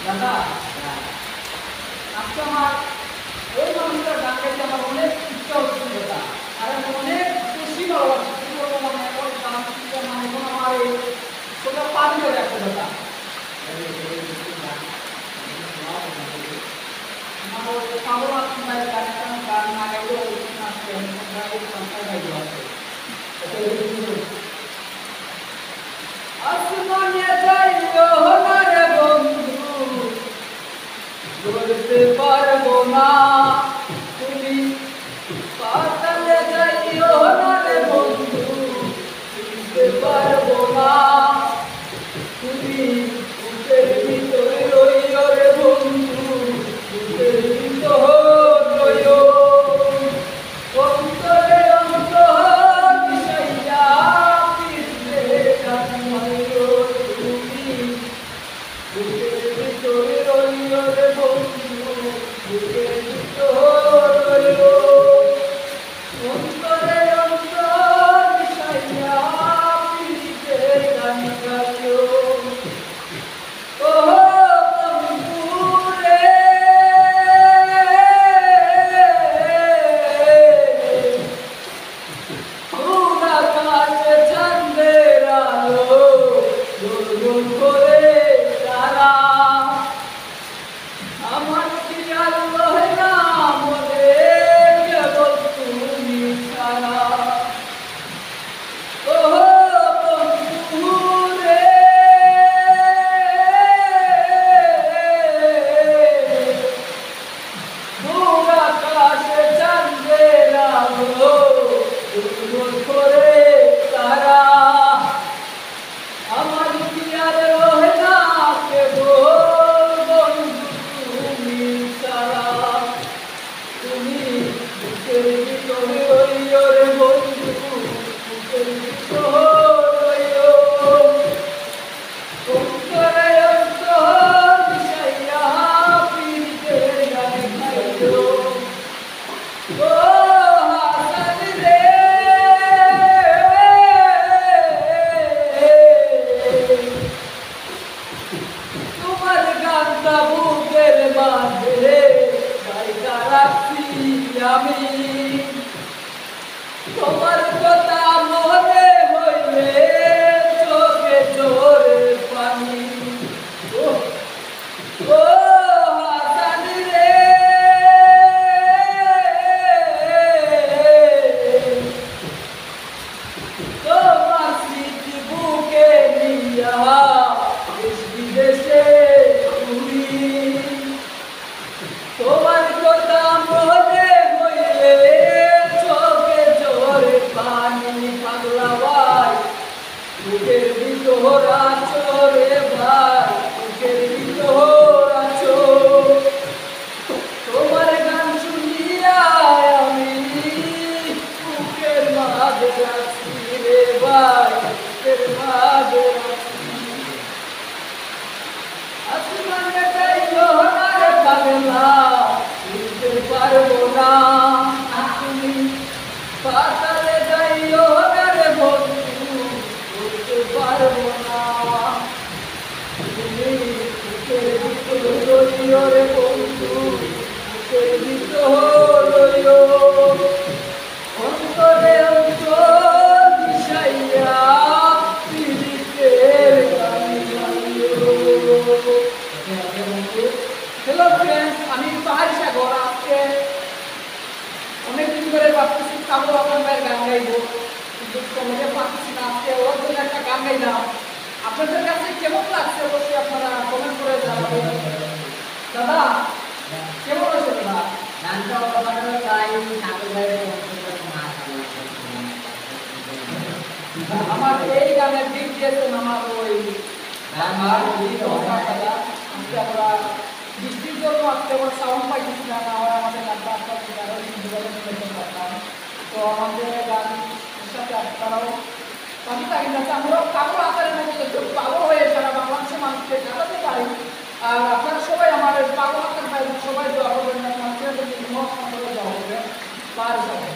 দাদা আজকে আমার ওই মানুষটার গান গাইতে আমার অনেক ইচ্ছা হচ্ছে দাদা, আর আমি অনেক খুশি ভালোবাসি মানে এখন গান শিখতে মানে এখন আমার এই সেটা পারি হয়ে যাচ্ছে দাদা। আমার ওই পাগল আসছেন ভাই গান গান না গাইলেও আসছে গাইলেও আসছে। আসমানে যাইও না রে বন্ধু, ধরতে পারবো না, তুমি পাতালে যাইও না রে বন্ধু, ধরতে পারবো না, তুমি বুকের ভিতরে রইও রে বন্ধু, বুকের ভিতরে রইও, অন্তরে অন্তর মিশাইয়া পিছলে কান্নাইও তুমি, বুকের ভিতরে রইও রে বন্ধু, বুকের ভিতরে রইও, অন্তরে অন্তর মিশাইয়া পিছলে কান্নাইও। আমি তোমার কথা মনে হইলে চোখে জোরে পানি, ও হাসান রে, তোমার স্মৃতি বুকে নিয়া দেশ বিদেশে ঘুরি, তোমার কথা মনে হইলে চোখে জোরে পানি, পাগলা ভাই বুকের ভিতর আছো রে ভাই, বুকের ভিতর আছো, তোমার গান শুনিয়া আমি বুকের মাঝে আছি রে ভাই, বুকের মাঝে আছি। আসমানে যাইও না রে পাগলা, বুঝতে পারবো না, তুমি পাতালে যাইও না রে বন্ধু, বুঝতে পারবো না, তুমি বুকের ভিতর রইও রে বন্ধু, বুকের ভিতর রইও, অন্তরে অন্তর মিশাইয়া পিরিতের গান গাইও। হ্যালো ফ্রেন্ডস, আমি পাহাড়ি সাগর। আজকে অনেকদিন ধরে ভাবতেছি কাবুল হাসান ভাইয়ের গান গাইবো, কিন্তু কমেডে পাচ্ছি না। আজকে ওর জন্য একটা গান গাইলাম। আপনাদের কাছে কেমন লাগছে অবশ্যই আপনারা কমেন্ট করে জানাবেন। দাদা কেমন হয়েছে দাদা? গানটা অবশ্যই চাই কাবুল ভাইয়ের আমার এই গানের দিক দিয়েছেন আমার ওই আমার দাদা। আজকে আমরা বৃষ্টির জন্য আজকে আমরা সাউন্ড পাইতেছি না, আমরা আমাদের গানটা পারতাম। তো আমাদের গানের সাথে আপনারাও পাখি থাকেন যাতে আমরাও কাবুল হাসানের মতো একটু পাগল হয়ে সারা বাংলাদেশের মানুষকে জানাতে পারি। আর আপনারা সবাই আমাদের পাগল হাসান ভাই সবাই দোয়া করবেন, মানুষের জন্য দেওয়া হবে পার যাবে।